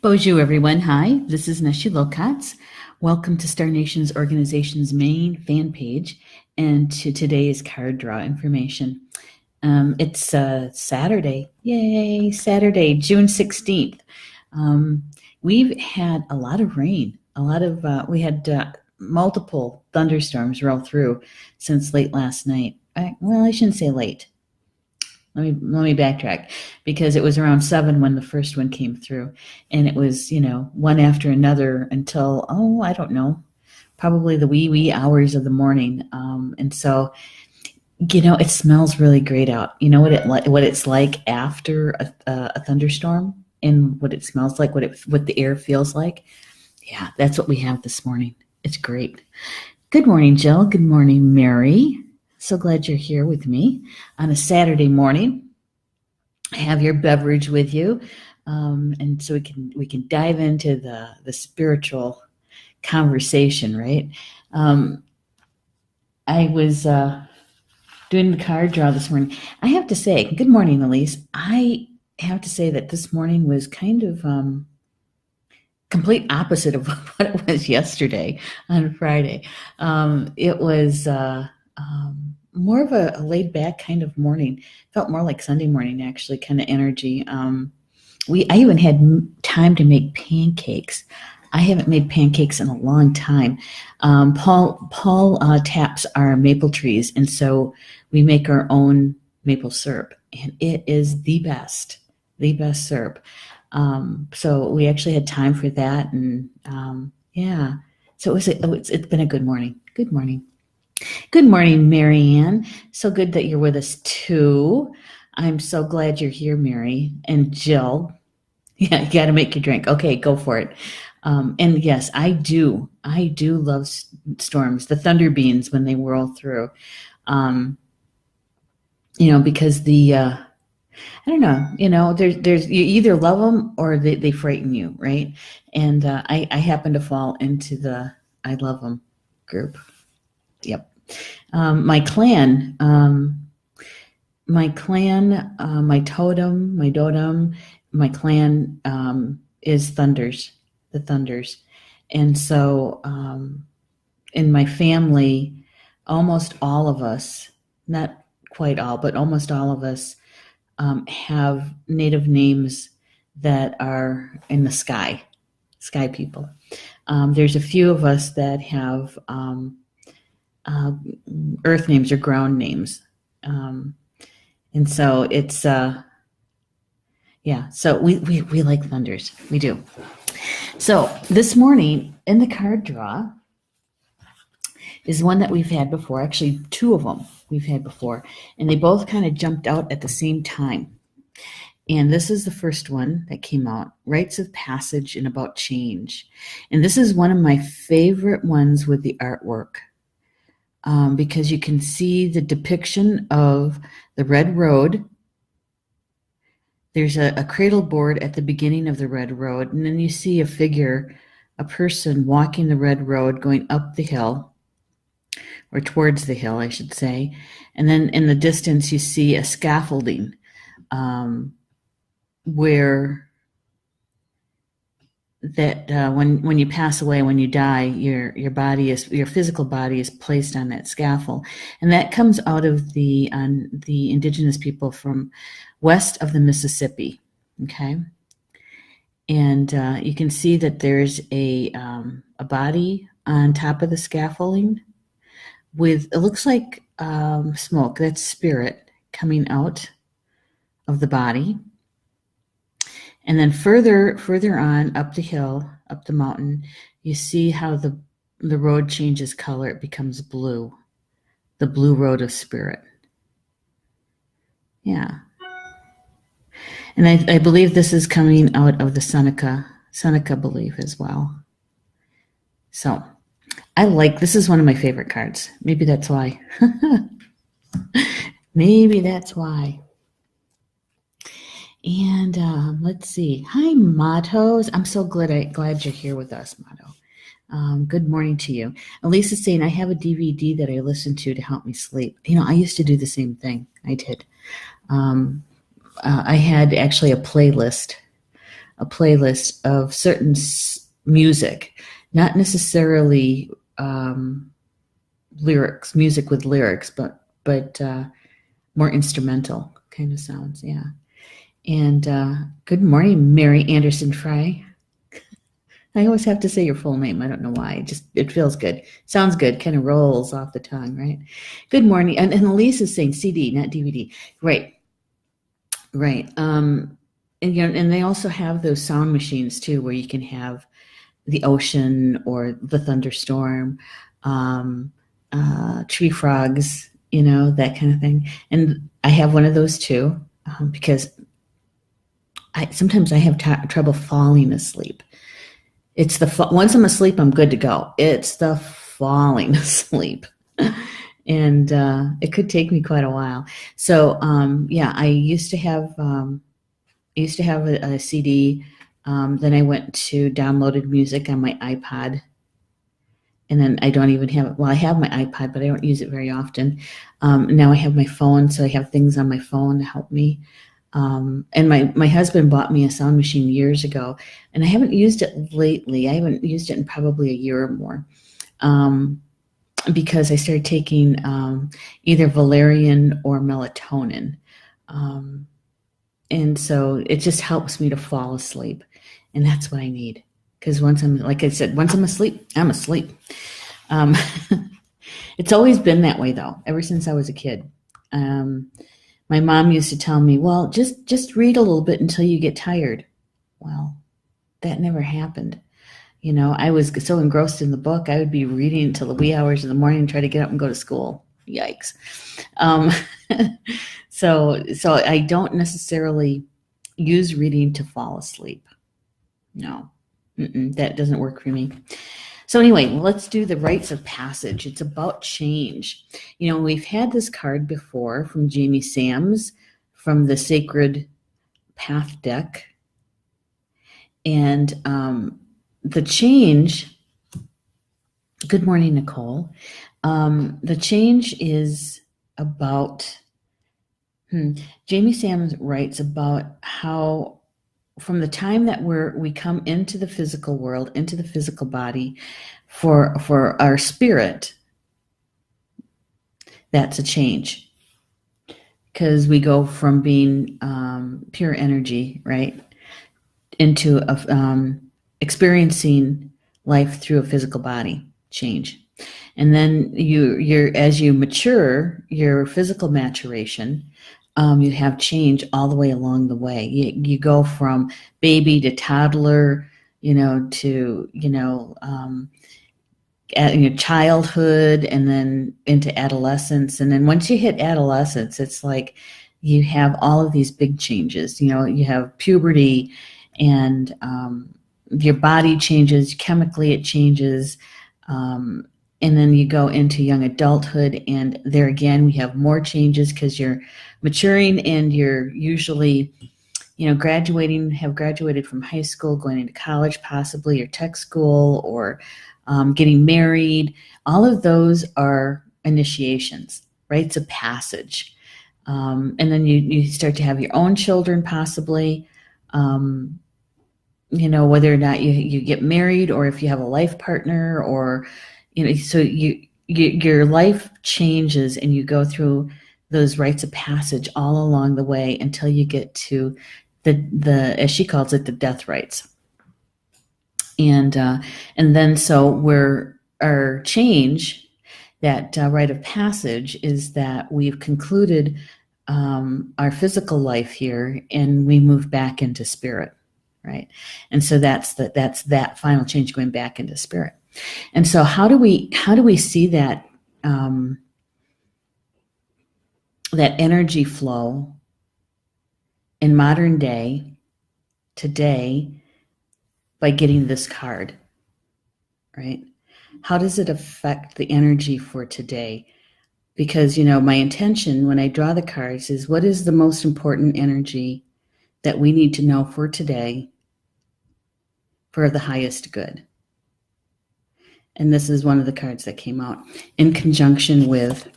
Bonjour, everyone. Hi, this is Neshi Lilkatz. Welcome to Star Nations Organization's main fan page and to today's card draw information. It's Saturday. Yay, Saturday, June 16th. We've had a lot of rain. We had multiple thunderstorms roll through since late last night. I shouldn't say late. Let me backtrack, because it was around 7 when the first one came through, and it was, one after another until, I don't know, probably the wee hours of the morning. And so, it smells really great out. You know what it's like after a thunderstorm, and what it smells like, what the air feels like. Yeah, that's what we have this morning. It's great. Good morning, Jill. Good morning, Mary. So glad you're here with me on a Saturday morning. Have your beverage with you, and so we can dive into the spiritual conversation, right? I was doing the card draw this morning. I have to say, good morning, Elise. I have to say that this morning was kind of complete opposite of what it was yesterday on Friday. It was more of a laid back kind of morning. Felt more like Sunday morning, actually, kind of energy. I even had time to make pancakes. I haven't made pancakes in a long time. Paul taps our maple trees, and so we make our own maple syrup, and it is the best syrup. So we actually had time for that, and yeah. So it's been a good morning. Good morning. Good morning, Marianne. So good that you're with us too. I'm so glad you're here, Mary. And Jill. Yeah, you got to make your drink. Okay, go for it. And yes, I do love storms, the thunder beams when they whirl through. Because I don't know, there's you either love them or they frighten you, right? And I happen to fall into the I love them group. Yep. My clan, my totem, my dotem, my clan is the Thunders. And so in my family, almost all of us, not quite all, but almost all of us have native names that are in the sky people. There's a few of us that have earth names or ground names. And so it's, so we like thunders. We do. So this morning in the card draw is one that we've had before, actually 2 of them we've had before, and they both kind of jumped out at the same time. And this is the first one that came out, Rites of Passage and About Change. And this is one of my favorite ones with the artwork. Because you can see the depiction of the red road. There's a cradle board at the beginning of the red road, and then you see a person walking the red road going up the hill, or towards the hill, I should say. And then in the distance, you see a scaffolding where that when you pass away, when you die, your physical body is placed on that scaffold, and that comes out of the indigenous people from west of the Mississippi. Okay, and you can see that there's a body on top of the scaffolding with, it looks like smoke. That's spirit coming out of the body. And then further on up the hill, up the mountain, you see how the road changes color. It becomes blue, the blue road of spirit. Yeah. And I believe this is coming out of the Seneca belief as well. So this is one of my favorite cards. Maybe that's why. Maybe that's why. And let's see. Hi, Matos. I'm so glad you're here with us, Mato. Good morning to you. Elisa's saying, I have a DVD that I listen to help me sleep. I used to do the same thing. I did. I had actually a playlist a playlist of certain music, not necessarily lyrics, music with lyrics, but more instrumental kind of sounds. Yeah. And good morning, Mary Anderson Fry. I always have to say your full name. I don't know why. It feels good. Sounds good. Kind of rolls off the tongue, right? Good morning. And Elise is saying CD, not DVD. Right. Right. And they also have those sound machines too, where you can have the ocean or the thunderstorm, tree frogs, that kind of thing. And I have one of those too, because sometimes I have trouble falling asleep. It's once I'm asleep, I'm good to go. It's the falling asleep. And it could take me quite a while. So yeah, I used to have a CD. Then I went to downloaded music on my iPod. And then I don't even have it. Well, I have my iPod, but I don't use it very often. Now I have my phone, so I have things on my phone to help me. And my husband bought me a sound machine years ago, and I haven't used it lately. I haven't used it in probably a year or more, because I started taking either valerian or melatonin. And so it just helps me to fall asleep. And that's what I need. Because like I said, once I'm asleep, I'm asleep. It's always been that way, though, ever since I was a kid. My mom used to tell me, well, just read a little bit until you get tired. Well, that never happened. I was so engrossed in the book, I would be reading until the wee hours of the morning and try to get up and go to school. Yikes. So I don't necessarily use reading to fall asleep. No, that doesn't work for me. So anyway, let's do the Rites of Passage. It's about change. We've had this card before from Jamie Sams from the Sacred Path deck. And the change, good morning, Nicole. The change is about, Jamie Sams writes about how from the time that we come into the physical world, into the physical body, for our spirit, that's a change. Because we go from being pure energy, right, into experiencing life through a physical body change. And then as you mature, your physical maturation, you have change all the way along the way. You go from baby to toddler, to at your childhood, and then into adolescence. And then once you hit adolescence, it's like you have all of these big changes. You have puberty, and your body changes chemically. It changes. And then you go into young adulthood, and there again, we have more changes because you're maturing, and you're usually, have graduated from high school, going into college, possibly, or tech school, or getting married. All of those are initiations, rites of passage. And then you start to have your own children, possibly, whether or not you get married, or if you have a life partner, or so your life changes, and you go through those rites of passage all along the way until you get to the as she calls it, the death rites. And then our change, that rite of passage, is that we've concluded our physical life here, and we move back into spirit, right? And so that's that final change, going back into spirit. And so how do we see that that energy flow in modern day today by getting this card, right? How does it affect the energy for today? Because my intention when I draw the cards is, what is the most important energy that we need to know for today for the highest good? And this is one of the cards that came out in conjunction with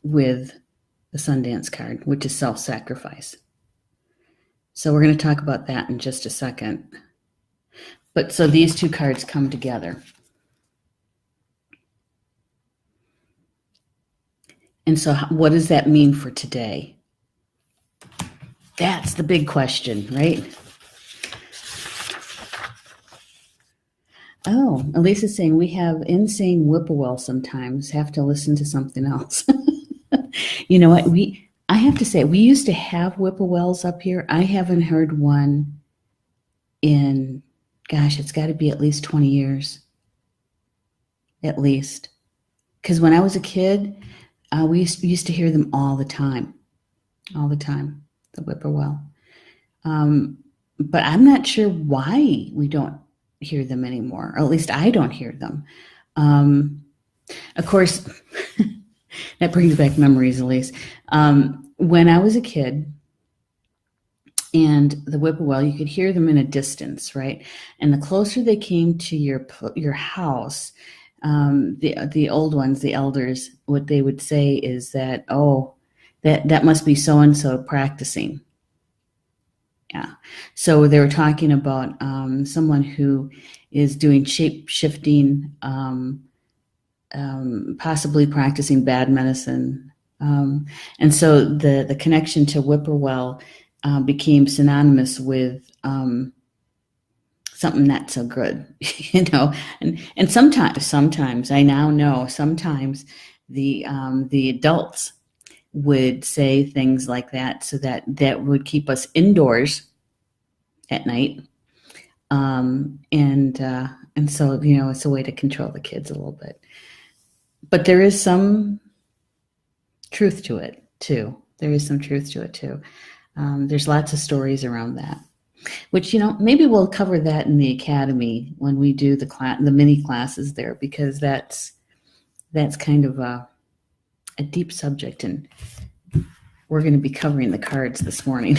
the Sundance card, which is self-sacrifice. So we're going to talk about that in just a second. But so these two cards come together. And so what does that mean for today? That's the big question, right? Oh, Elisa's saying we have insane whippoorwill sometimes, have to listen to something else. You know what? I have to say, we used to have whippoorwills up here. I haven't heard one in, gosh, it's got to be at least 20 years. At least. Because when I was a kid, we used to hear them all the time, the whippoorwill. But I'm not sure why we don't hear them anymore, or at least I don't hear them. Of course, that brings back memories, Elise. When I was a kid, and the whippoorwill, you could hear them in a distance, right? And the closer they came to your house, the old ones, the elders, what they would say is that, oh, that must be so and so practicing. Yeah. So they were talking about someone who is doing shape shifting, possibly practicing bad medicine. And so the connection to whippoorwill became synonymous with something not so good, you know. And sometimes I now know sometimes the adults would say things like that so that would keep us indoors at night. And so, you know, it's a way to control the kids a little bit. But there is some truth to it, too. There's lots of stories around that, which, you know, maybe we'll cover that in the academy when we do the mini classes there, because that's kind of a deep subject, and we're going to be covering the cards this morning.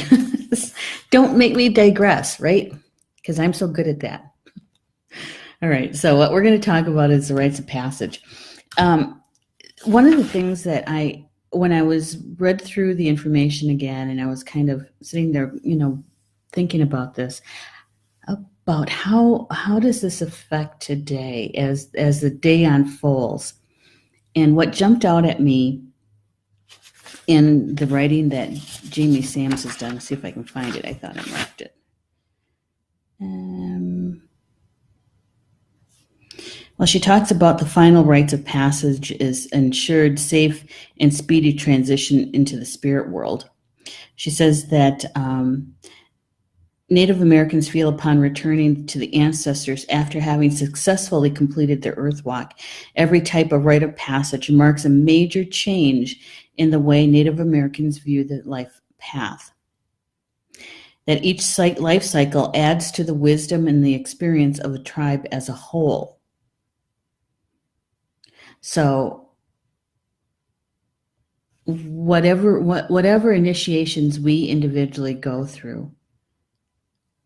Don't make me digress, right? Because I'm so good at that. All right, so what we're going to talk about is the rites of passage. One of the things that when I was read through the information again, and I was kind of sitting there, you know, thinking about this, about how does this affect today as the day unfolds, and what jumped out at me in the writing that Jamie Sams has done. Let's see if I can find it. I thought I marked it. Well, she talks about the final rites of passage is ensured safe and speedy transition into the spirit world. She says that Native Americans feel upon returning to the ancestors after having successfully completed their earth walk, every type of rite of passage marks a major change in the way Native Americans view the life path. That each life cycle adds to the wisdom and the experience of the tribe as a whole. So whatever initiations we individually go through,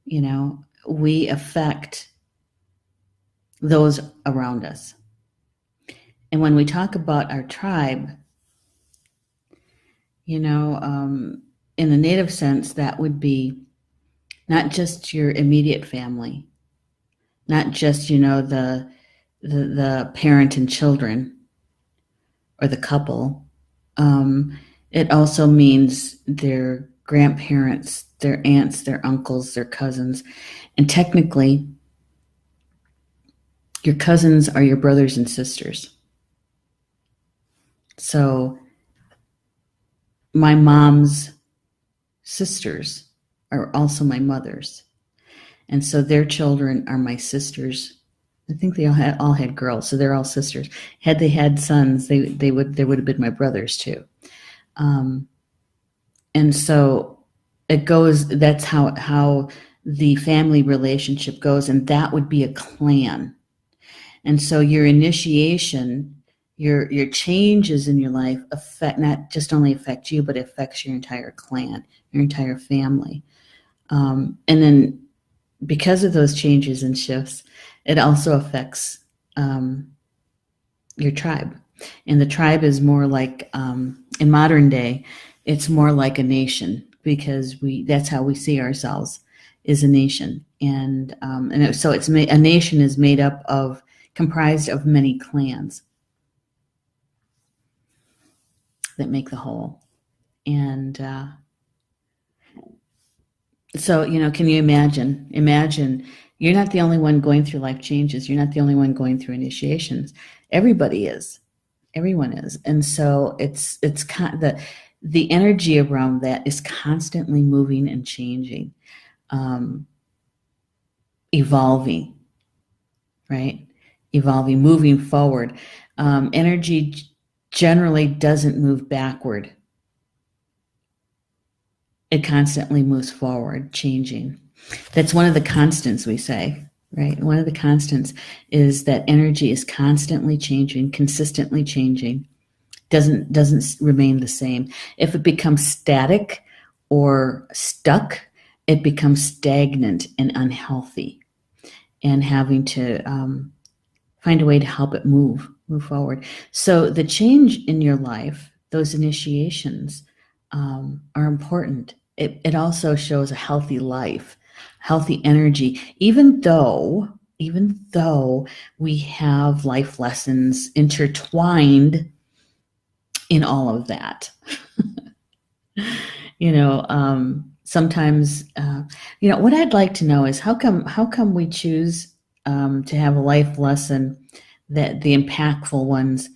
you know, we affect those around us. And when we talk about our tribe, you know, in the Native sense, that would be not just your immediate family, not just, you know, the parent and children or the couple. It also means their grandparents, their aunts, their uncles, their cousins. And technically, your cousins are your brothers and sisters. So my mom's sisters are also my mother's. And so their children are my sisters. I think they all had girls, so they're all sisters. Had they had sons, they would have been my brothers too. And so it goes. That's how the family relationship goes, and that would be a clan. And so your initiation, your changes in your life not just only affect you, but it affects your entire clan, your entire family. And then because of those changes and shifts, it also affects your tribe. And the tribe is more like, in modern day, it's more like a nation. because that's how we see ourselves, is a nation. And so a nation is comprised of many clans that make the whole. And so, can you imagine? You're not the only one going through life changes. You're not the only one going through initiations. Everybody is. Everyone is. And so it's the energy around that is constantly moving and changing, evolving, right? Evolving, moving forward. Energy generally doesn't move backward. It constantly moves forward, changing. That's one of the constants we say, right? One of the constants is that energy is constantly changing, consistently changing, doesn't remain the same. If it becomes static or stuck, it becomes stagnant and unhealthy, and having to find a way to help it move forward. So the change in your life, those initiations, are important. It also shows a healthy life, healthy energy, even though we have life lessons intertwined in all of that. Sometimes, what I'd like to know is how come we choose to have a life lesson that the impactful ones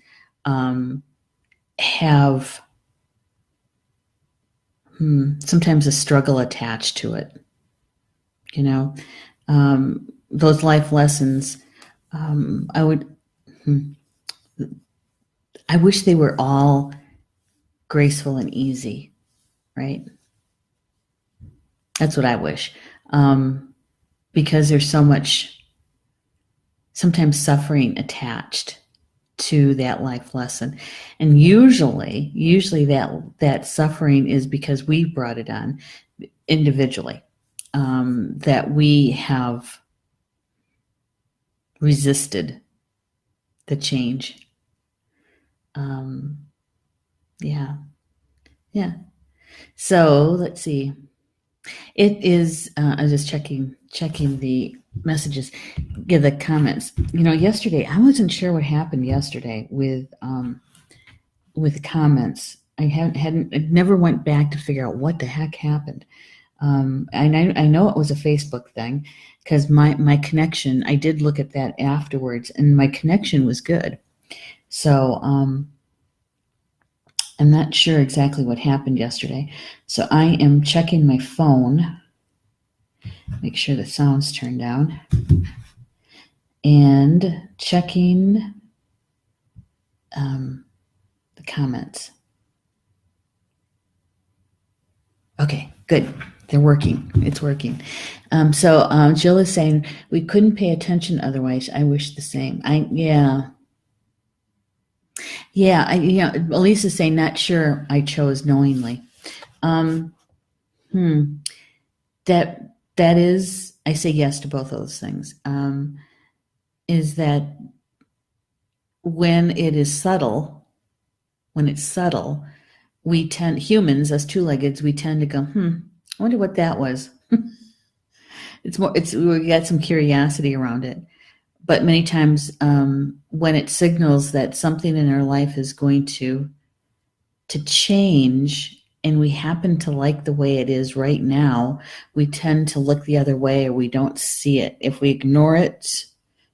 have sometimes a struggle attached to it. Those life lessons, I wish they were all graceful and easy, right? That's what I wish. Because there's so much, sometimes, suffering attached to that life lesson. And usually that suffering is because we brought it on individually, that we have resisted the change. Yeah. So let's see. It is, I was just checking the messages, the comments. Yesterday, I wasn't sure what happened yesterday with comments. I never went back to figure out what the heck happened. I know it was a Facebook thing, because my connection, I did look at that afterwards, and my connection was good. So I'm not sure exactly what happened yesterday. So I am checking my phone, make sure the sound's turned down, and checking the comments. Okay, good. They're working. It's working. So Jill is saying, we couldn't pay attention otherwise. I wish the same. Elise is saying, not sure I chose knowingly. That is, I say yes to both of those things. Is that when it's subtle, we tend, humans, us two-leggeds, we tend to go, I wonder what that was. We got some curiosity around it. But many times, when it signals that something in our life is going to change, and we happen to like the way it is right now, we tend to look the other way, or we don't see it. If we ignore it,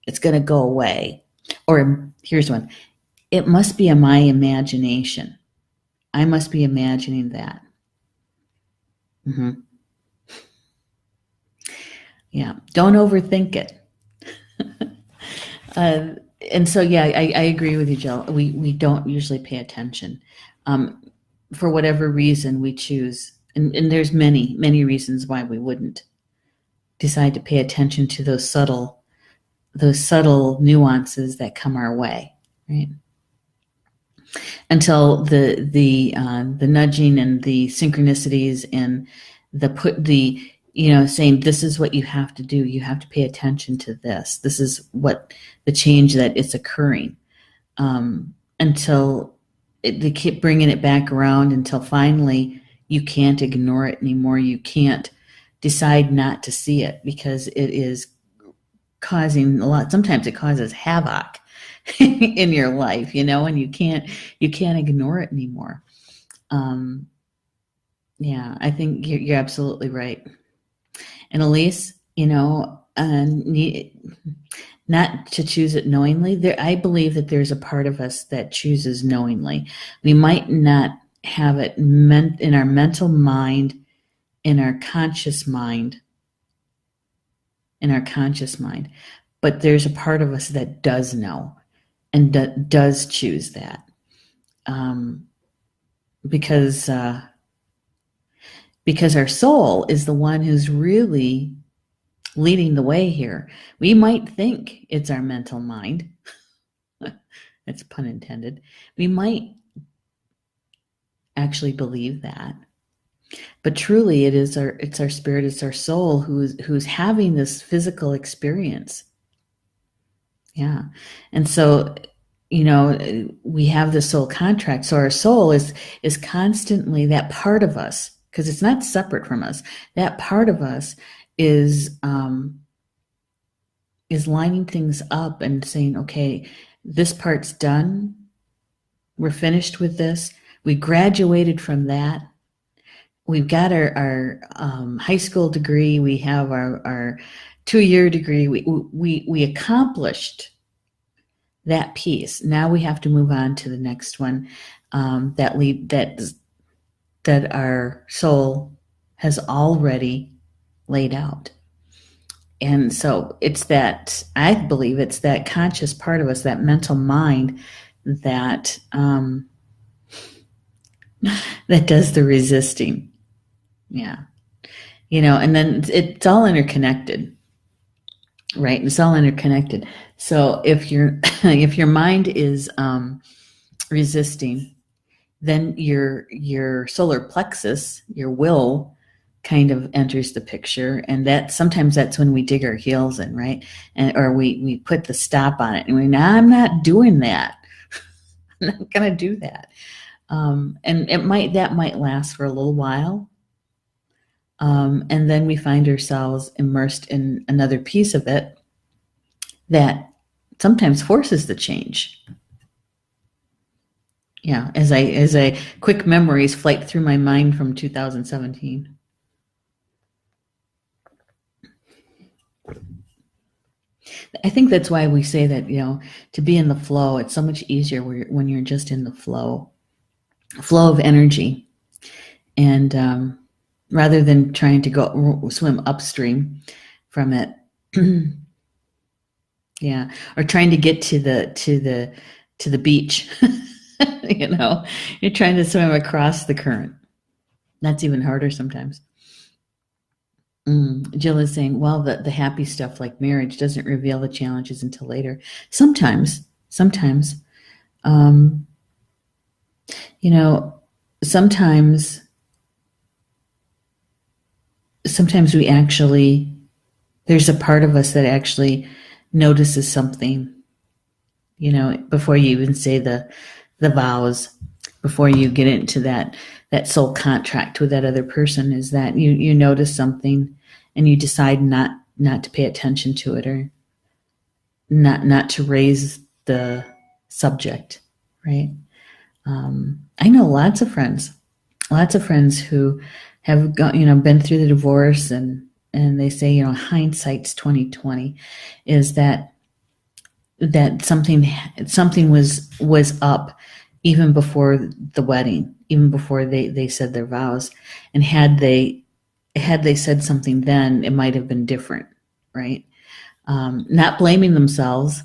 it's going to go away. Or here's one. It must be my imagination. I must be imagining that. Yeah. Don't overthink it. And so, I agree with you, Jill. We don't usually pay attention. For whatever reason we choose, and there's many, many reasons why we wouldn't decide to pay attention to those subtle nuances that come our way, right? Until the nudging and the synchronicities and saying, this is what you have to do. You have to pay attention to this. This is what the change that it's occurring, until they keep bringing it back around, until finally You can't ignore it anymore. You can't decide not to see it because it is causing a lot. Sometimes it causes havoc in your life, and you can't ignore it anymore. Yeah, I think you're absolutely right. And Elise, not to choose it knowingly. I believe that there's a part of us that chooses knowingly. We might not have it meant in our mental mind, in our conscious mind, but there's a part of us that does know and does choose that, because our soul is the one who's really leading the way here. We might think it's our mental mind. That's pun intended. We might actually believe that, but truly it's our spirit, it's our soul who's having this physical experience. Yeah. And so, we have the soul contract. So our soul is constantly, that part of us, because it's not separate from us. That part of us is lining things up and saying, okay, this part's done. We're finished with this. We graduated from that. We've got our high school degree. We have our 2-year degree. We accomplished that piece. Now we have to move on to the next one, that our soul has already laid out. And so I believe it's that conscious part of us, that mental mind, that that does the resisting. Yeah. And then it's all interconnected, right? It's all interconnected. So if your mind is resisting, then your solar plexus, your will, kind of enters the picture, and sometimes that's when we dig our heels in, right? Or we put the stop on it, and I'm not doing that. I'm not going to do that. And that might last for a little while, and then we find ourselves immersed in another piece of it that sometimes forces the change. Yeah, as I quick memories flight through my mind from 2017. I think that's why we say that, to be in the flow, it's so much easier when you're just in the flow of energy, and rather than trying to go swim upstream from it. Yeah, or trying to get to the beach. You're trying to swim across the current. That's even harder sometimes. Jill is saying, well, the happy stuff like marriage doesn't reveal the challenges until later. Sometimes, sometimes we actually, there's a part of us that actually notices something, before you even say the vows, before you get into that soul contract with that other person, is that you notice something and you decide not to pay attention to it, or not to raise the subject, right? I know lots of friends who have been through the divorce, and they say, hindsight's 2020, is that something was up even before the wedding, even before they said their vows, and had they said something then, it might have been different, right? Not blaming themselves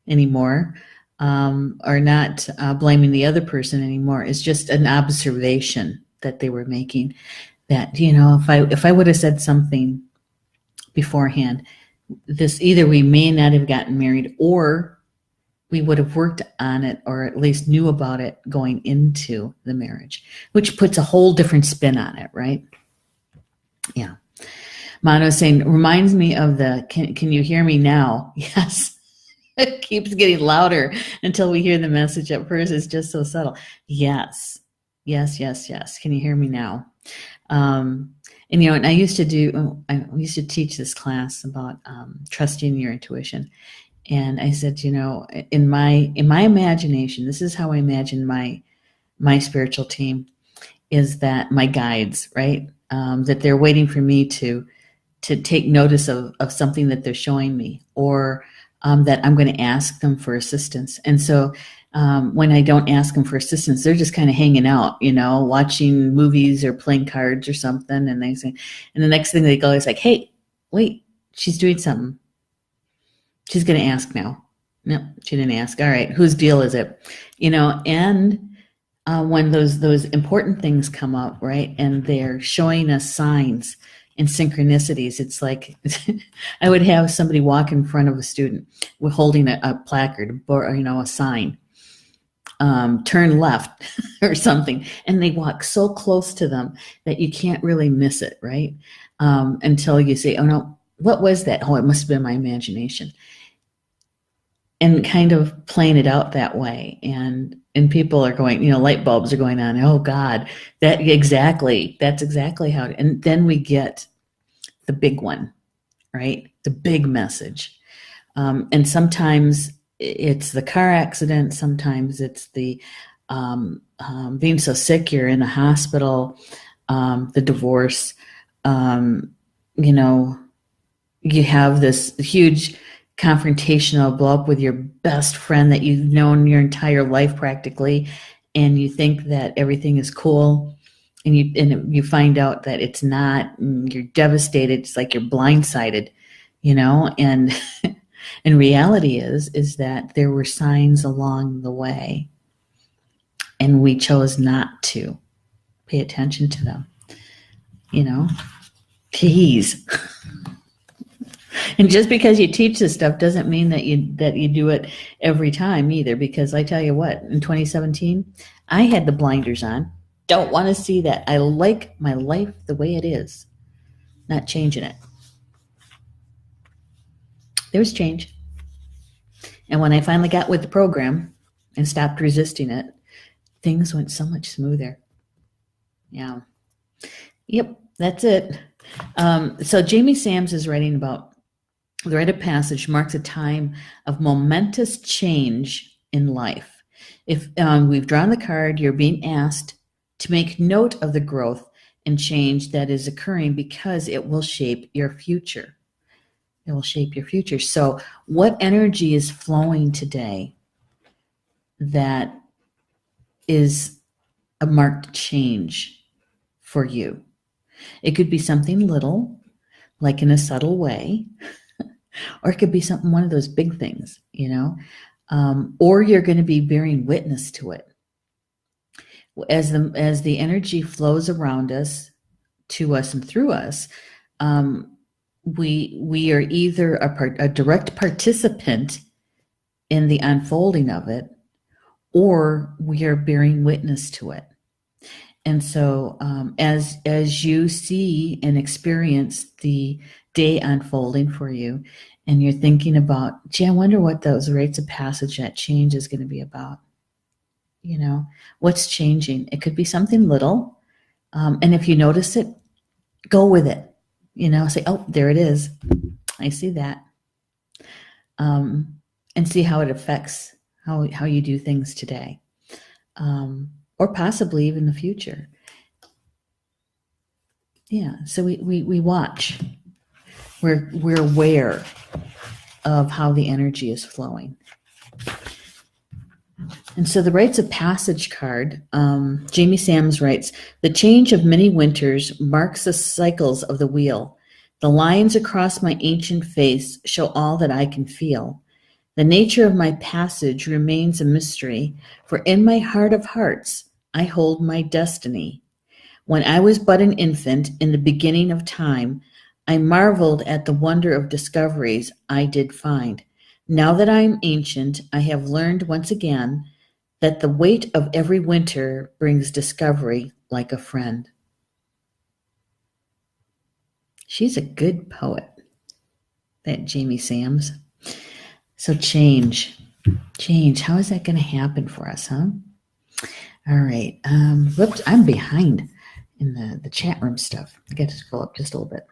anymore, or not blaming the other person anymore. It's just an observation that they were making, that, if I would have said something beforehand, this, either we may not have gotten married, or we would have worked on it, or at least knew about it going into the marriage, which puts a whole different spin on it, right? Yeah. Mano's saying, reminds me of can you hear me now? Yes. It keeps getting louder until we hear the message. At first, it's just so subtle. Yes. Yes, yes, yes. Can you hear me now? And and I used to teach this class about trusting your intuition. And I said, in my imagination, this is how I imagine my spiritual team, is that my guides, right? That they're waiting for me to take notice of something that they're showing me, or that I'm going to ask them for assistance. And so when I don't ask them for assistance, they're just kind of hanging out, watching movies or playing cards or something. And they say, and the next thing they go is like, hey, wait, she's doing something. She's going to ask now. No, she didn't ask. All right, whose deal is it? And when those important things come up, right, and they're showing us signs and synchronicities, it's like I would have somebody walk in front of a student with holding a placard or a sign, turn left or something, and they walk so close to them that you can't really miss it, right? Until you say, oh no, what was that? Oh, it must have been my imagination. And kind of playing it out that way. And people are going, light bulbs are going on. Oh God, that's exactly how, and then we get the big one, right? The big message. And sometimes it's the car accident. Sometimes it's the being so sick you're in the hospital, the divorce. You have this huge confrontational blow up with your best friend that you've known your entire life practically, and you think that everything is cool, and you find out that it's not, and you're devastated. It's like you're blindsided, and and reality is that there were signs along the way, and we chose not to pay attention to them. Please. And just because you teach this stuff doesn't mean that you do it every time either, because I tell you what, in 2017, I had the blinders on. Don't want to see that. I like my life the way it is, not changing it. There was change. And when I finally got with the program and stopped resisting it, things went so much smoother. Yeah. Yep, that's it. So Jamie Sams is writing about the Rite of Passage marks a time of momentous change in life. If we've drawn the card, you're being asked to make note of the growth and change that is occurring, because it will shape your future. It will shape your future. So what energy is flowing today that is a marked change for you? It could be something little, like in a subtle way, or it could be one of those big things, or you're going to be bearing witness to it. As the energy flows around us, to us, and through us, we are either a direct participant in the unfolding of it, or we are bearing witness to it. And so as you see and experience the day unfolding for you, and you're thinking about, gee, I wonder what those rites of passage, that change is going to be about. What's changing? It could be something little. And if you notice it, go with it. Say, oh, there it is. I see that. And see how it affects how you do things today. Or possibly even the future. Yeah, so we watch. We're aware of how the energy is flowing. And so the Rites of Passage card, Jamie Sams writes, the change of many winters marks the cycles of the wheel. The lines across my ancient face show all that I can feel. The nature of my passage remains a mystery, for in my heart of hearts, I hold my destiny. When I was but an infant in the beginning of time, I marveled at the wonder of discoveries I did find. Now that I am ancient, I have learned once again that the weight of every winter brings discovery like a friend. She's a good poet, that Jamie Sams. So change. How is that going to happen for us, huh? All right. Whoops, I'm behind. in the chat room stuff. I got to scroll up just a little bit.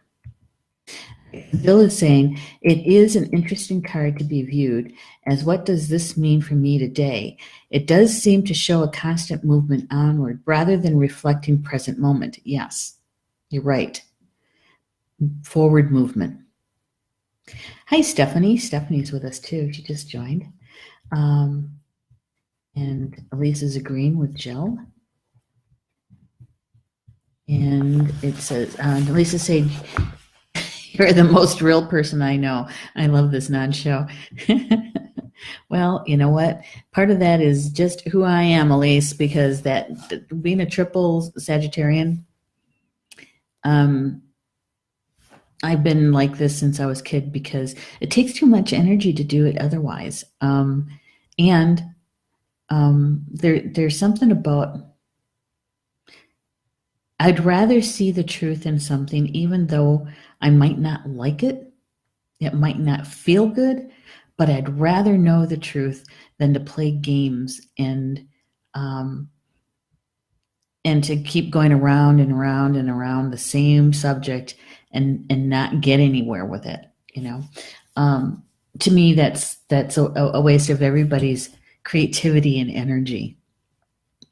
Bill is saying, it is an interesting card to be viewed as what does this mean for me today? It does seem to show a constant movement onward rather than reflecting present moment. Yes, you're right. Forward movement. Hi, Stephanie. Stephanie's with us too. She just joined. And Elise is agreeing with Jill. And it says, Elise is saying, you're the most real person I know. I love this non-show. Well, you know what? Part of that is just who I am, Elise, because that being a triple Sagittarian, I've been like this since I was a kid because it takes too much energy to do it otherwise. There's something about, I'd rather see the truth in something, even though I might not like it. It might not feel good, but I'd rather know the truth than to play games and to keep going around and around and around the same subject and not get anywhere with it. You know, to me, that's a waste of everybody's creativity and energy.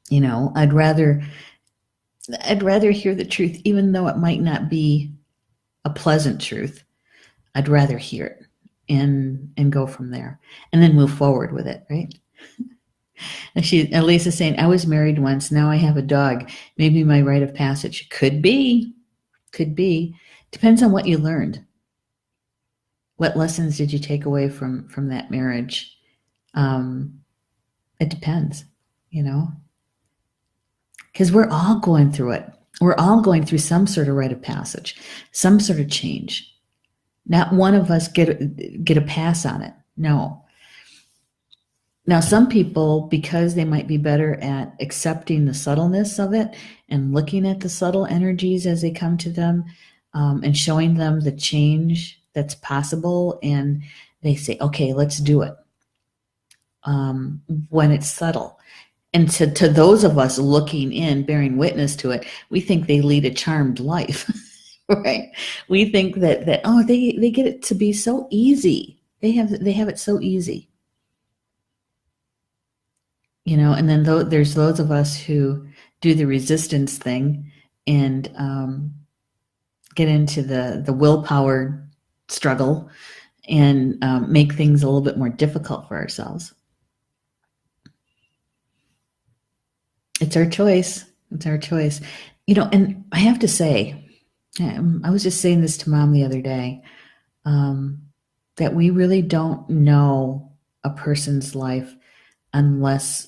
You know, I'd rather hear the truth, even though it might not be a pleasant truth. I'd rather hear it and go from there and then move forward with it, right? And Lisa's saying, I was married once, now I have a dog. Maybe my rite of passage. Could be. Depends on what you learned. What lessons did you take away from that marriage? It depends, you know? Because we're all going through it. We're all going through some sort of rite of passage, some sort of change. Not one of us get a pass on it. No. Now, some people, because they might be better at accepting the subtleness of it and looking at the subtle energies as they come to them, and showing them the change that's possible, and they say, okay, let's do it, when it's subtle. And to those of us looking in, bearing witness to it, we think they lead a charmed life. Right? We think that they get it to be so easy. They have it so easy, you know. And then there's those of us who do the resistance thing and get into the willpower struggle and make things a little bit more difficult for ourselves. It's our choice. It's our choice, you know. And I have to say, I was just saying this to Mom the other day, that we really don't know a person's life unless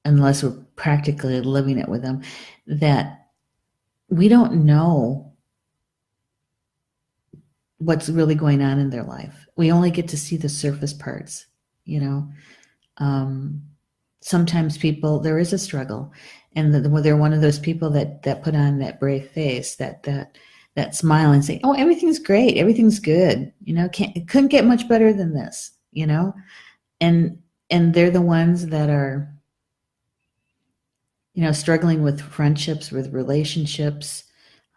we're practically living it with them. That we don't know what's really going on in their life. We only get to see the surface parts, you know. Sometimes there is a struggle, and they're one of those people that put on that brave face, that smile and say, oh, everything's great, everything's good, you know, it couldn't get much better than this, you know. And they're the ones that are, you know, struggling with friendships, with relationships.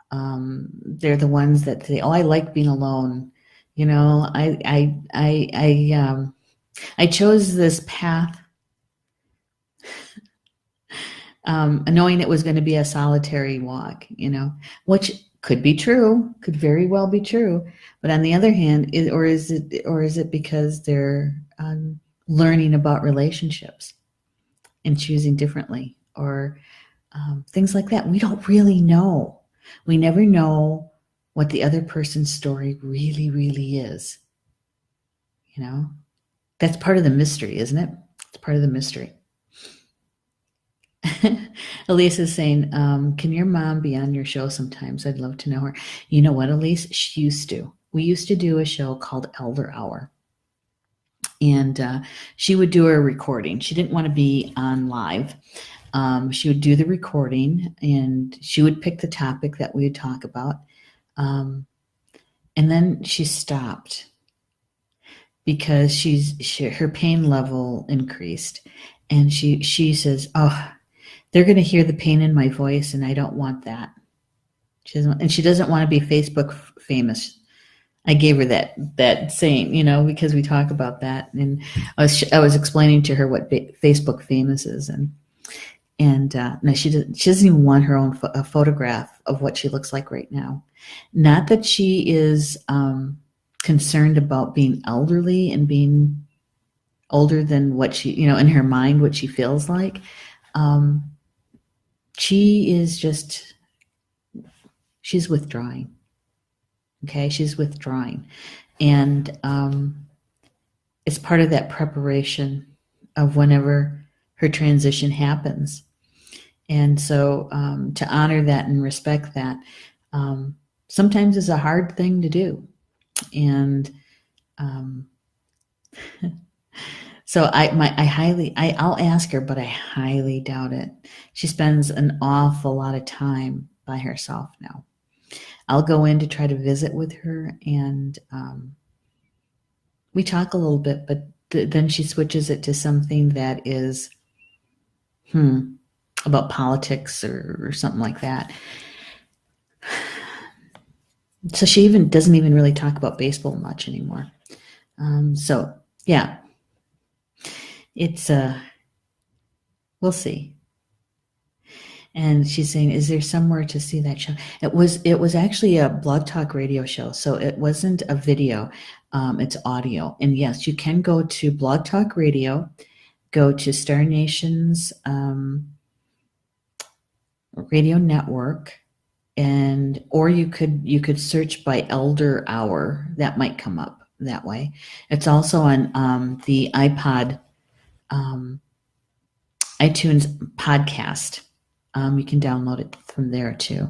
They're the ones that say, oh, I like being alone, you know. I chose this path, knowing it was going to be a solitary walk, you know, which could be true, could very well be true. But on the other hand, is it because they're learning about relationships and choosing differently, or things like that? We don't really know. We never know what the other person's story really, really is. You know, that's part of the mystery, isn't it? It's part of the mystery. Elise is saying, can your mom be on your show sometimes? I'd love to know her. You know what, Elise? She used to. We used to do a show called Elder Hour. And she would do a recording. She didn't want to be on live. She would do the recording, and she would pick the topic that we would talk about. And then she stopped because her pain level increased. And she says, oh, they're going to hear the pain in my voice, and I don't want that. She doesn't want to be Facebook famous. I gave her that saying, because we talk about that, and I was explaining to her what Facebook famous is, and no, she doesn't even want her own a photograph of what she looks like right now. Not that she is concerned about being elderly and being older than what she, in her mind, what she feels like. She's withdrawing. Okay, she's withdrawing. And it's part of that preparation of whenever her transition happens. And so to honor that and respect that sometimes is a hard thing to do. And so I'll ask her, but I highly doubt it. She spends an awful lot of time by herself now. I'll go in to try to visit with her, and we talk a little bit, but then she switches it to something that is about politics or something like that. So she doesn't even really talk about baseball much anymore. So yeah, it's we'll see. And she's saying, is there somewhere to see that show? It was actually a Blog Talk radio show, so it wasn't a video. It's audio. And yes, you can go to Blog Talk Radio, go to Star Nation's radio network, or you could search by Elder Hour. That might come up that way. It's also on the iPod iTunes podcast. You can download it from there too.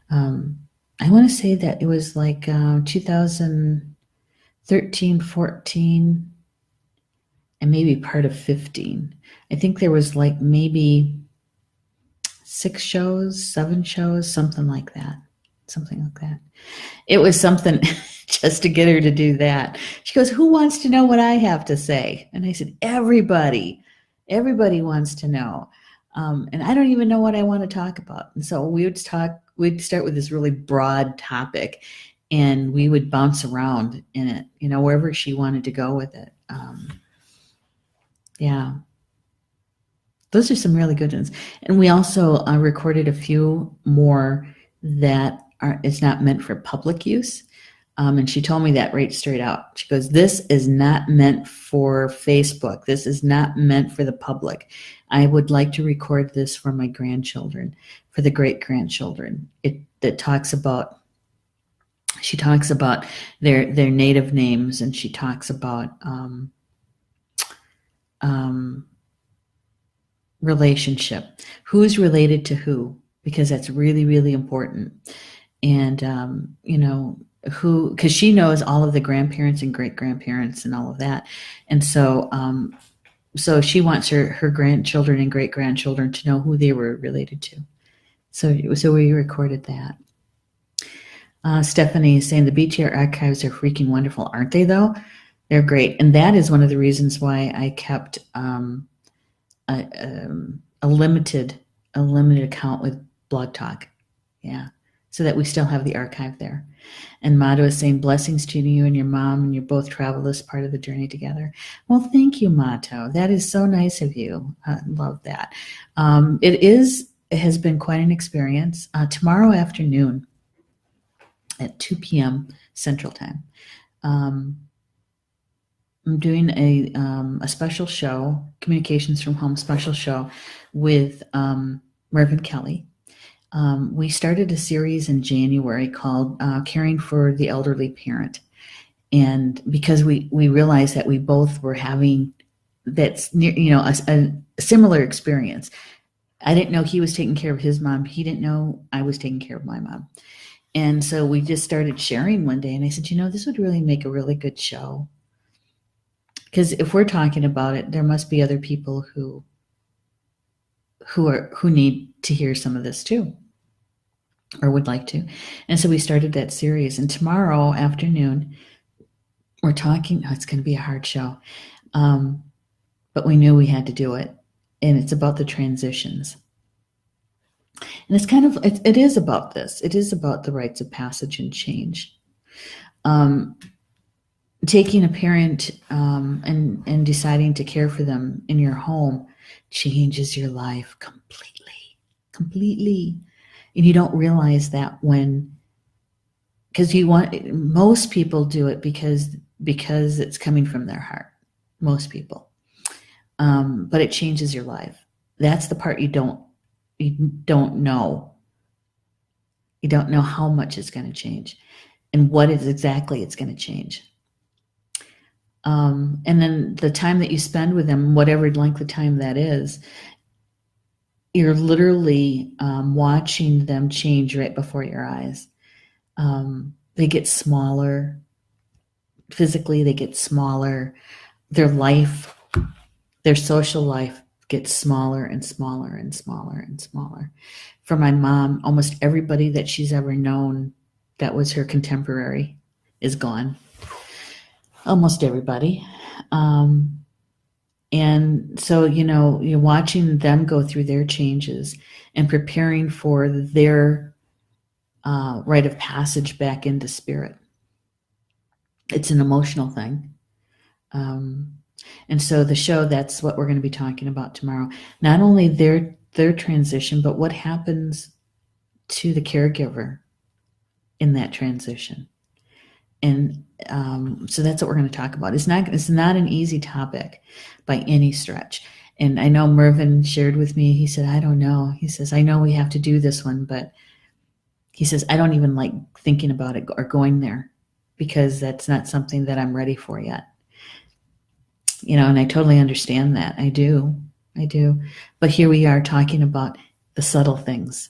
I want to say that it was like 2013, 14, and maybe part of 15. I think there was like maybe 6 shows, 7 shows, something like that. It was something just to get her to do that. She goes, who wants to know what I have to say? And I said, everybody wants to know. And I don't even know what I want to talk about. And so we'd start with this really broad topic, and we would bounce around in it, wherever she wanted to go with it. Yeah. Those are some really good ones. And we also recorded a few more that it's not meant for public use. And she told me that right straight out. She goes, this is not meant for Facebook. This is not meant for the public. I would like to record this for my grandchildren, for the great-grandchildren. She talks about their native names, and she talks about relationship. Who's related to who? Because that's really, really important. And, because she knows all of the grandparents and great-grandparents and all of that. And so she wants her grandchildren and great-grandchildren to know who they were related to. So we recorded that. Stephanie is saying the BTR archives are freaking wonderful, aren't they, though? They're great. And that is one of the reasons why I kept a limited account with Blog Talk. Yeah. So that we still have the archive there. And Mato is saying, blessings to you and your mom, and you both travel this part of the journey together. Well, thank you, Mato. That is so nice of you. I love that. It has been quite an experience. Tomorrow afternoon at 2 p.m. Central Time, I'm doing a special show, Communications from Home special show with Mervyn Kelly. We started a series in January called Caring for the Elderly Parent. And because we realized that we both were having a similar experience. I didn't know he was taking care of his mom. He didn't know I was taking care of my mom. And so we just started sharing one day. And I said, this would really make a really good show. Because if we're talking about it, there must be other people who need to hear some of this too, or would like to. And so we started that series. And tomorrow afternoon, we're talking. It's going to be a hard show, but we knew we had to do it. And it's about the transitions. And it's kind of, it is about this. It is about the rites of passage and change. Taking a parent and deciding to care for them in your home changes your life completely. And you don't realize that because most people do it because it's coming from their heart. Most people. But it changes your life. That's the part you don't know. You don't know how much it's going to change and what is exactly it's going to change. And then the time that you spend with them, whatever length of time that is, you're literally watching them change right before your eyes. They get smaller. Physically, they get smaller. Their social life gets smaller and smaller and smaller and smaller. For my mom, almost everybody that she's ever known that was her contemporary is gone. Almost everybody. And so, you're watching them go through their changes and preparing for their rite of passage back into spirit. It's an emotional thing. And so the show, that's what we're going to be talking about tomorrow. Not only their transition, but what happens to the caregiver in that transition. And so that's what we're going to talk about. It's not an easy topic by any stretch. And I know Mervyn shared with me, he said, I don't know. He says, I know we have to do this one, but he says, I don't even like thinking about it or going there because that's not something that I'm ready for yet. And I totally understand that. I do. But here we are talking about the subtle things,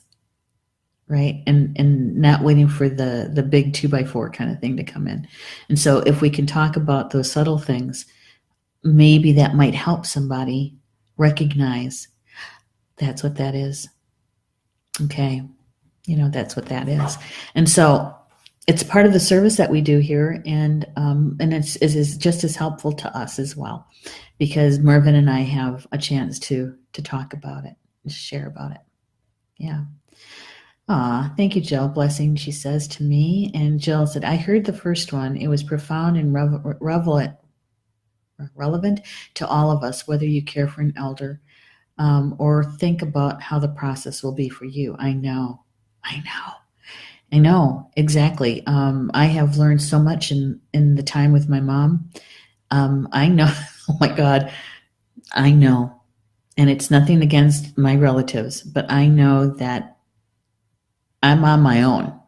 right? And not waiting for the big 2x4 kind of thing to come in. And so if we can talk about those subtle things, maybe that might help somebody recognize that's what that is. Okay. That's what that is. And so it's part of the service that we do here, and it's just as helpful to us as well, because Mervyn and I have a chance to talk about it, to share about it. Yeah. Thank you, Jill. Blessing, she says to me. And Jill said, I heard the first one. It was profound and relevant to all of us, whether you care for an elder or think about how the process will be for you. I know, exactly. I have learned so much in the time with my mom. I know, oh my God, I know. And it's nothing against my relatives, but I know that I'm on my own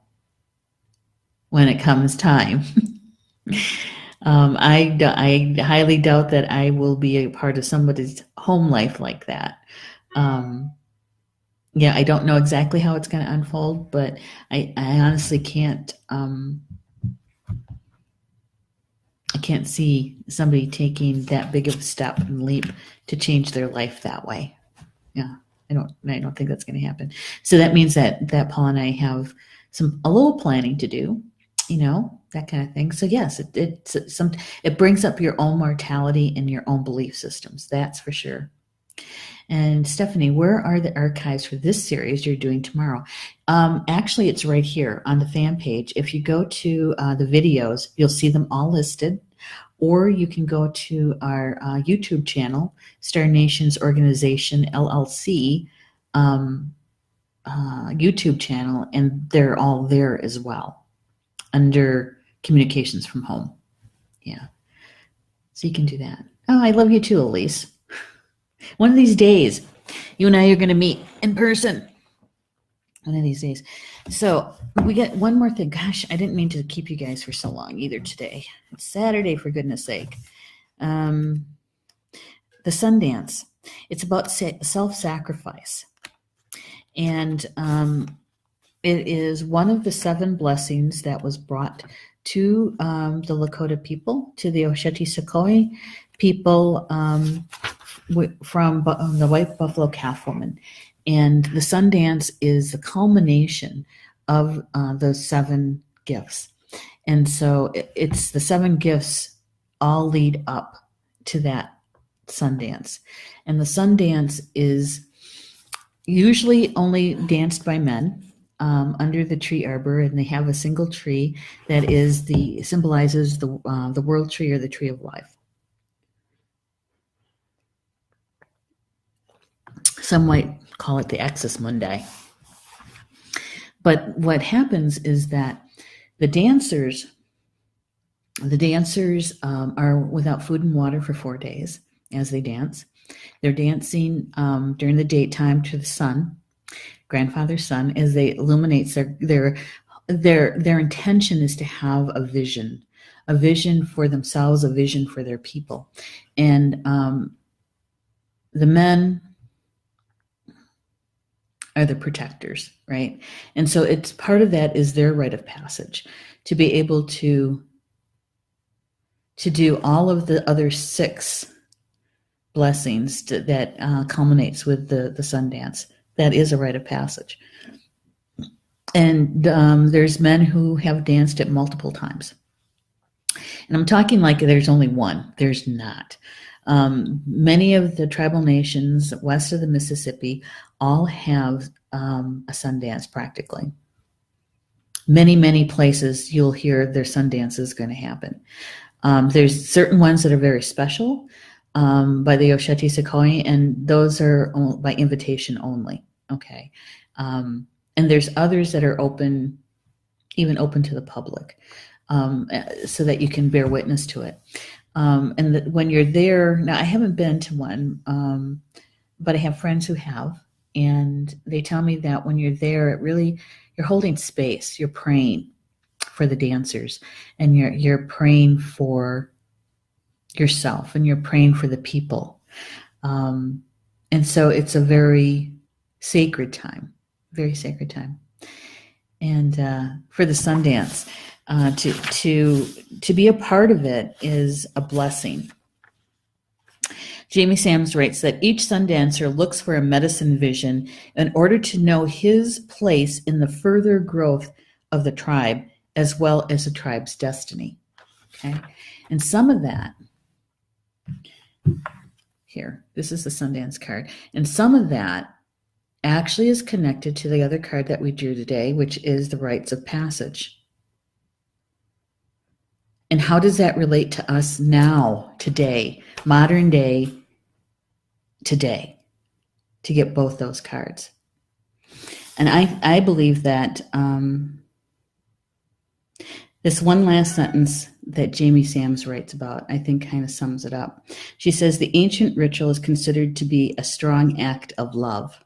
when it comes time. I highly doubt that I will be a part of somebody's home life like that. Yeah, I don't know exactly how it's going to unfold, but I honestly can't. I can't see somebody taking that big of a step and leap to change their life that way. Yeah, I don't think that's going to happen. So that means that Paul and I have a little planning to do, that kind of thing. So yes, it brings up your own mortality and your own belief systems. That's for sure. And Stephanie, where are the archives for this series you're doing tomorrow? Actually, it's right here on the fan page. If you go to the videos, you'll see them all listed. Or you can go to our YouTube channel, Star Nations Organization LLC YouTube channel, and they're all there as well under Communications from Home. Yeah. So you can do that. Oh, I love you too, Elise. One of these days, you and I are going to meet in person. One of these days. So we got one more thing. Gosh, I didn't mean to keep you guys for so long either today. It's Saturday, for goodness sake. The Sundance. It's about self-sacrifice. And it is one of the 7 blessings that was brought to the Lakota people, to the Osheti-Sakoi people from the White Buffalo Calf Woman. And the Sundance is the culmination of those 7 gifts. And so it's the 7 gifts all lead up to that Sundance. And the Sundance is usually only danced by men under the tree arbor, and they have a single tree that symbolizes the world tree or the tree of life. Some might call it the axis mundi. But what happens is that the dancers are without food and water for 4 days as they dance. They're dancing during the daytime to the sun, grandfather's sun, as they illuminates their intention is to have a vision for themselves, a vision for their people. And the men are the protectors, right? And so it's part of that is their rite of passage to be able to do all of the other 6 blessings that culminates with the Sundance. That is a rite of passage. And there's men who have danced it multiple times. And I'm talking like there's only one. There's not. Many of the tribal nations west of the Mississippi all have a Sundance practically. Many, many places you'll hear their Sundance is going to happen. There's certain ones that are very special by the Osheti Sequoia, and those are by invitation only. Okay. And there's others that are even open to the public, so that you can bear witness to it. And when you're there, now I haven't been to one, but I have friends who have, and they tell me that when you're there, you're holding space, you're praying for the dancers, and you're praying for yourself, and you're praying for the people. And so it's a very sacred time. And for the Sundance, to be a part of it is a blessing. Jamie Sams writes that each Sundancer looks for a medicine vision in order to know his place in the further growth of the tribe, as well as the tribe's destiny. Okay, and some of that here, this is the Sundance card, and some of that actually is connected to the other card that we drew today, which is the Rites of Passage. And how does that relate to us now, today, modern day, today, to get both those cards? And I believe that this one last sentence that Jamie Sams writes about, I think kind of sums it up. She says, the ancient ritual is considered to be a strong act of love.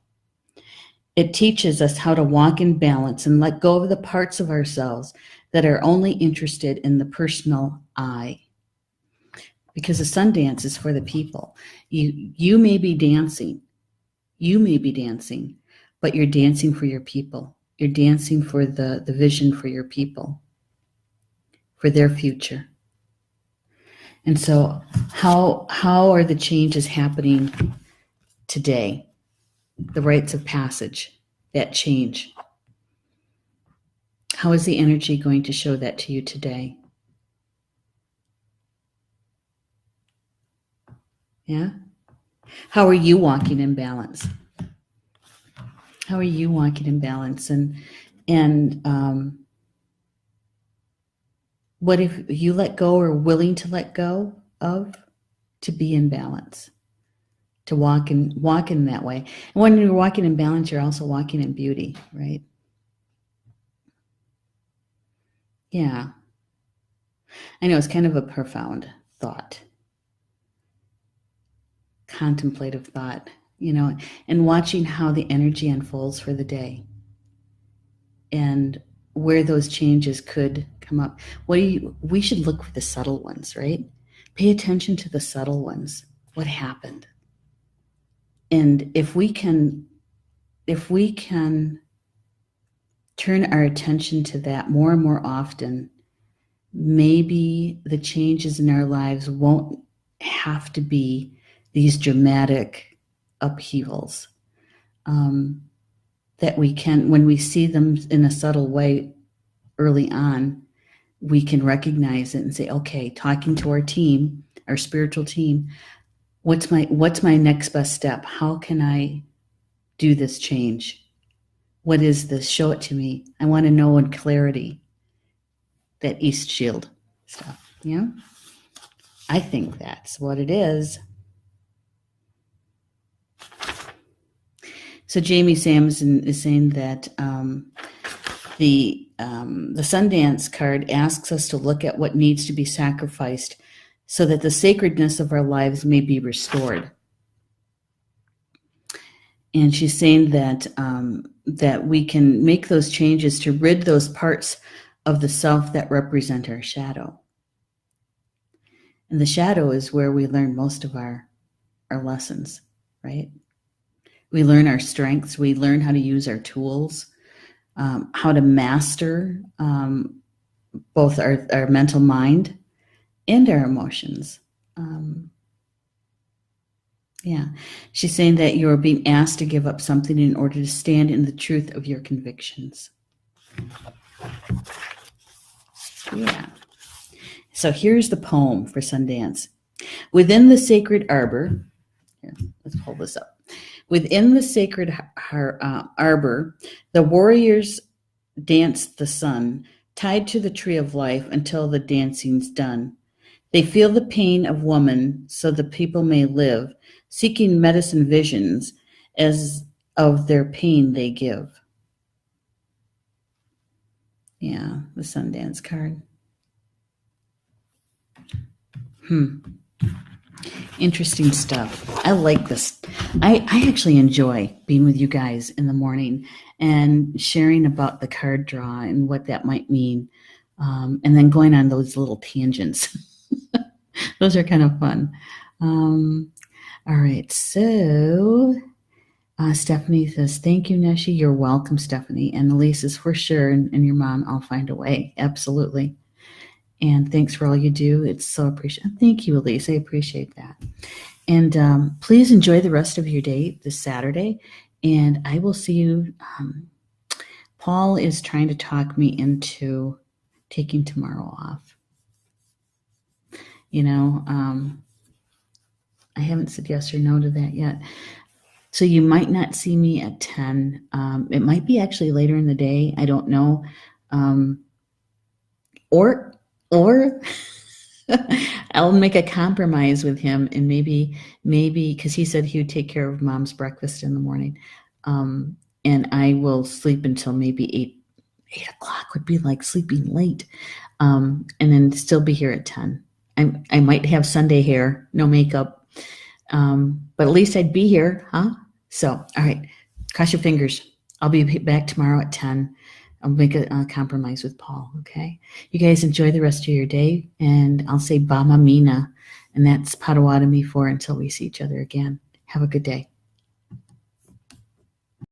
It teaches us how to walk in balance and let go of the parts of ourselves that are only interested in the personal I. Because the Sundance is for the people. You may be dancing, but you're dancing for your people. You're dancing for the vision for your people, for their future. And so how are the changes happening today? The rites of passage, that change. How is the energy going to show that to you today? Yeah? How are you walking in balance? How are you walking in balance? And what if you let go or willing to let go of to be in balance? To walk in that way. And when you're walking in balance, you're also walking in beauty, right? Yeah. I know it's kind of a profound thought. Contemplative thought, and watching how the energy unfolds for the day and where those changes could come up. We should look for the subtle ones, right? Pay attention to the subtle ones. What happened? And if we can turn our attention to that more and more often, maybe the changes in our lives won't have to be these dramatic upheavals, that we can, when we see them in a subtle way early on, we can recognize it and say, okay, talking to our team, our spiritual team, what's my next best step? How can I do this change? What is this? Show it to me. I want to know in clarity that East Shield stuff. Yeah, I think that's what it is. So Jamie Samson is saying that the Sundance card asks us to look at what needs to be sacrificed so that the sacredness of our lives may be restored. And she's saying that that we can make those changes to rid those parts of the self that represent our shadow. And the shadow is where we learn most of our lessons, right? We learn our strengths. We learn how to use our tools, how to master both our mental mind and our emotions. Yeah, she's saying that you're being asked to give up something in order to stand in the truth of your convictions. Yeah. So here's the poem for Sundance. Within the sacred arbor, here, let's pull this up. Within the sacred arbor, the warriors dance the sun, tied to the tree of life until the dancing's done. They feel the pain of woman so the people may live, seeking medicine visions as of their pain they give. Yeah, the Sundance card. Interesting stuff. I like this. I actually enjoy being with you guys in the morning and sharing about the card draw and what that might mean, and then going on those little tangents. Those are kind of fun. All right, so Stephanie says, thank you, Neshi. You're welcome, Stephanie. And Elise is for sure, and your mom, I'll find a way. Absolutely. And thanks for all you do. It's so appreciated. Thank you, Elise. I appreciate that. And please enjoy the rest of your day this Saturday. And I will see you. Paul is trying to talk me into taking tomorrow off. You know, I haven't said yes or no to that yet. So you might not see me at 10. It might be actually later in the day. I don't know. Or I'll make a compromise with him, and maybe because he said he would take care of mom's breakfast in the morning, and I will sleep until maybe 8 o'clock would be like sleeping late, and then still be here at 10. I might have Sunday hair, no makeup, but at least I'd be here, huh? So, all right, cross your fingers. I'll be back tomorrow at 10. I'll make a compromise with Paul, okay? You guys enjoy the rest of your day, and I'll say Bama Mina, and that's Potawatomi for until we see each other again. Have a good day.